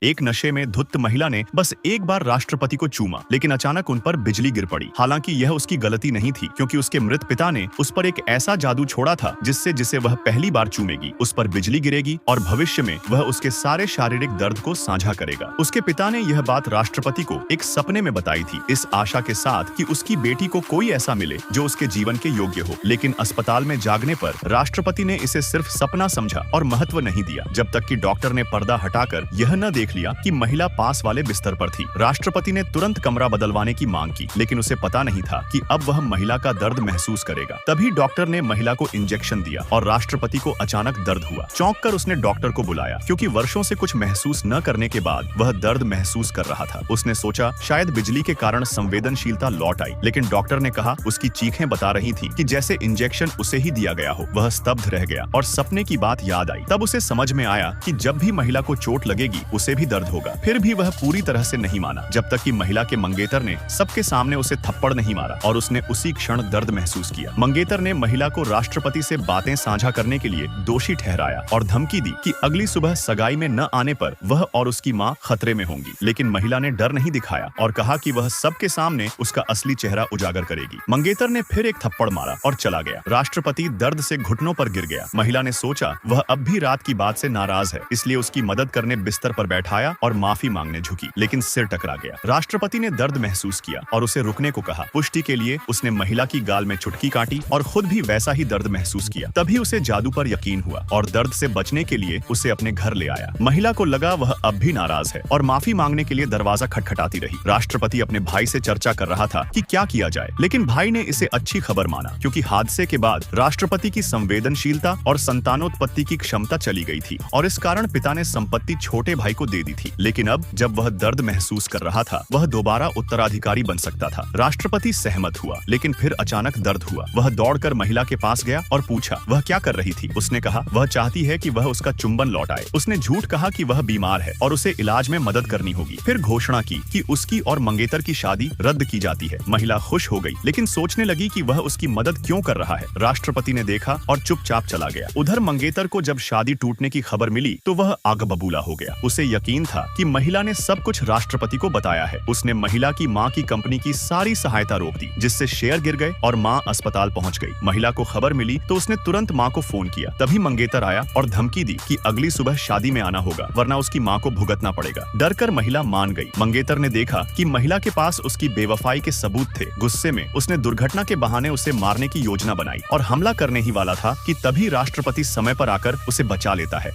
एक नशे में धुत महिला ने बस एक बार राष्ट्रपति को चूमा, लेकिन अचानक उन पर बिजली गिर पड़ी। हालांकि यह उसकी गलती नहीं थी, क्योंकि उसके मृत पिता ने उस पर एक ऐसा जादू छोड़ा था जिसे वह पहली बार चूमेगी उस पर बिजली गिरेगी और भविष्य में वह उसके सारे शारीरिक दर्द को साझा करेगा। उसके पिता ने यह बात राष्ट्रपति को एक सपने में बताई थी, इस आशा के साथ कि उसकी बेटी को कोई ऐसा मिले जो उसके जीवन के योग्य हो। लेकिन अस्पताल में जागने पर राष्ट्रपति ने इसे सिर्फ सपना समझा और महत्व नहीं दिया, जब तक कि डॉक्टर ने पर्दा हटाकर यह न देख लिया कि महिला पास वाले बिस्तर पर थी। राष्ट्रपति ने तुरंत कमरा बदलवाने की मांग की, लेकिन उसे पता नहीं था कि अब वह महिला का दर्द महसूस करेगा। तभी डॉक्टर ने महिला को इंजेक्शन दिया और राष्ट्रपति को अचानक दर्द हुआ। चौंक कर उसने डॉक्टर को बुलाया, क्योंकि वर्षों से कुछ महसूस न करने के बाद वह दर्द महसूस कर रहा था। उसने सोचा शायद बिजली के कारण संवेदनशीलता लौट आई, लेकिन डॉक्टर ने कहा उसकी चीखें बता रही थी कि जैसे इंजेक्शन उसे ही दिया गया हो। वह स्तब्ध रह गया और सपने की बात याद आई। तब उसे समझ में आया कि जब भी महिला को चोट लगेगी उसे भी दर्द होगा। फिर भी वह पूरी तरह से नहीं माना, जब तक कि महिला के मंगेतर ने सबके सामने उसे थप्पड़ नहीं मारा और उसने उसी क्षण दर्द महसूस किया। मंगेतर ने महिला को राष्ट्रपति से बातें साझा करने के लिए दोषी ठहराया और धमकी दी कि अगली सुबह सगाई में न आने पर वह और उसकी मां खतरे में होंगी। लेकिन महिला ने डर नहीं दिखाया और कहा कि वह सबके सामने उसका असली चेहरा उजागर करेगी। मंगेतर ने फिर एक थप्पड़ मारा और चला गया। राष्ट्रपति दर्द से घुटनों पर गिर गया। महिला ने सोचा वह अब भी रात की बात से नाराज है, इसलिए उसकी मदद करने बिस्तर पर बैठाया और माफी मांगने झुकी, लेकिन सिर टकरा गया। राष्ट्रपति ने दर्द महसूस किया और उसे रुकने को कहा। पुष्टि के लिए उसने महिला की गाल में चुटकी काटी और खुद भी वैसा ही दर्द महसूस किया। तभी उसे जादू पर यकीन हुआ और दर्द से बचने के लिए उसे अपने घर ले आया। महिला को लगा वह अब भी नाराज है और माफी मांगने के लिए दरवाजा खटखटाती रही। राष्ट्रपति अपने भाई से चर्चा कर रहा था कि क्या किया जाए, लेकिन भाई ने इसे अच्छी खबर माना, क्योंकि हादसे के बाद राष्ट्रपति की संवेदनशीलता और संतानोत्पत्ति की क्षमता चली गई थी और इस कारण पिता ने संपत्ति छोटे भाई को दे दी थी। लेकिन अब जब वह दर्द महसूस कर रहा था, वह दोबारा उत्तराधिकारी बन सकता था। राष्ट्रपति सहमत हुआ, लेकिन फिर अचानक दर्द हुआ। वह दौड़कर महिला के पास गया और पूछा वह क्या कर रही थी। उसने कहा वह चाहती है कि वह उसका चुंबन लौटाए। उसने झूठ कहा कि वह बीमार है और उसे इलाज में मदद करनी होगी। फिर घोषणा की कि उसकी और मंगेतर की शादी रद्द की जाती है। महिला खुश हो गई, लेकिन सोचने लगी कि वह उसकी मदद क्यों कर रहा है। राष्ट्रपति ने देखा और चुपचाप चला गया। उधर मंगेतर को जब शादी टूटने की खबर मिली तो वह आग बबूला हो गया। उसे यकीन था कि महिला ने सब कुछ राष्ट्रपति को बताया है। उसने महिला की मां की कंपनी की सारी सहायता रोक दी, जिससे शेयर गिर गए और मां अस्पताल पहुंच गई। महिला को खबर मिली तो उसने तुरंत मां को फोन किया। तभी मंगेतर आया और धमकी दी कि अगली सुबह शादी में आना होगा, वरना उसकी मां को भुगतना पड़ेगा। डरकर महिला मान गई। मंगेतर ने देखा कि महिला के पास उसकी बेवफाई के सबूत थे। गुस्से में उसने दुर्घटना के बहाने उसे मारने की योजना बनाई और हमला करने ही वाला था कि तभी राष्ट्रपति समय पर आकर उसे बचा लेता है।